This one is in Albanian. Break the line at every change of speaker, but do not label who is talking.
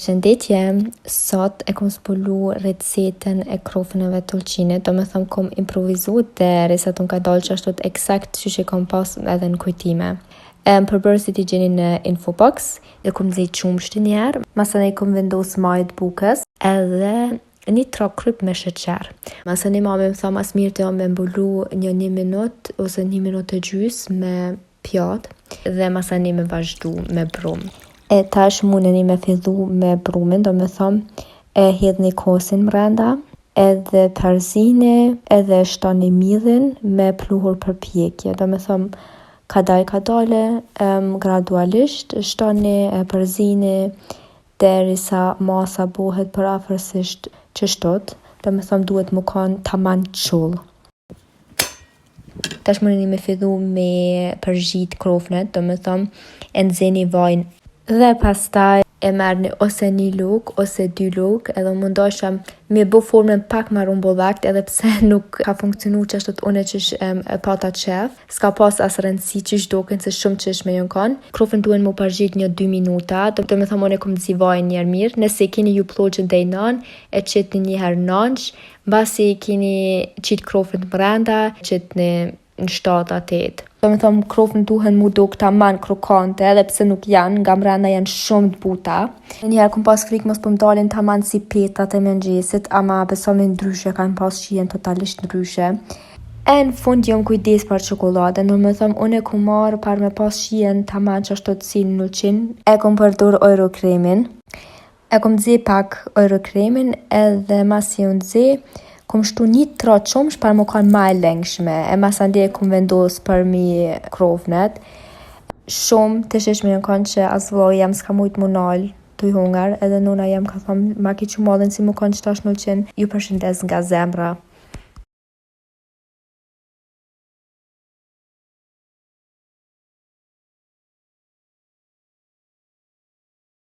Shëndetje, sot e kom zbulu recetën e krofënëve të ulqinit, do me thëmë kom improvizu dhe sa të më ka dalë që ashtu të eksakt që që kom pas edhe në kujtime. Përbërësit i gjeni në infobox, dhe kom zej qumshti njerë, masën e kom vendosë majt bukës, edhe një trak kryp me sheqer. Masën e mami më tha mas mirë të jam me mbulu një minut ose 1 minutë e gjys me pjatë, dhe masën e me vazhdu me brumë. E tash mundeni me fillu me brumin, do me thëmë e hedhni kosin mrenda, edhe perzine, edhe shtani midhin me pluhur për pjekje. Do me thëmë kadale, gradualisht, shtani perzine derisa masa bohet për afërsisht qështot. Do me thëmë duhet më kanë taman qull. Tash mundeni me fillu me përzhit krofnet, do me thëmë e nxeni vajin dhe pastaj e merrni ose 1 lugë ose 2 lugë, edhe mundosha me bu formën pak ma rumbullakt, edhe pse nuk ka funksionu që ashtu të une qysh e pata qef. S'ka pas as rëndësi qysh doken se shumë qysh me jon kanë. Krofën duen mu përzhit një 2 minuta, do me thëmë une kom zivajnë njerë mirë, nëse keni ju ploqën dhe i nan, e qitni njëherë nanç, mbasi keni qitë krofën të mrenda, qitni në 7-8. Do me thëmë krofën duhen mu do këta man krokante, edhe pse nuk janë, nga mrenda janë shumë të buta. Njëherë kom pas frikë mos për mdalin të man si petat e mëngjesit, ama besom në ndryshe, kanë pas që jenë totalisht ndryshe. E në fund jom kujdes për çokoladën, do me thëmë une kom marë par me pas që jenë të man që ashtu të si në nuqin, e kom përdur ojro kremin. E kom dze pak ojro kremin, edhe masi unë dze, kom shtu 1 trat qumsh par më kanë ma e lengshme, e masande e kom vendos për mi krofnet. Shumë të sheshme jën kanë që as vëllai jam s'ka mujt më nalë të i hungar, edhe nona jam ka thonë ma ki që madhen si më kanë qëtash në qenë, ju përshëndes nga zemra.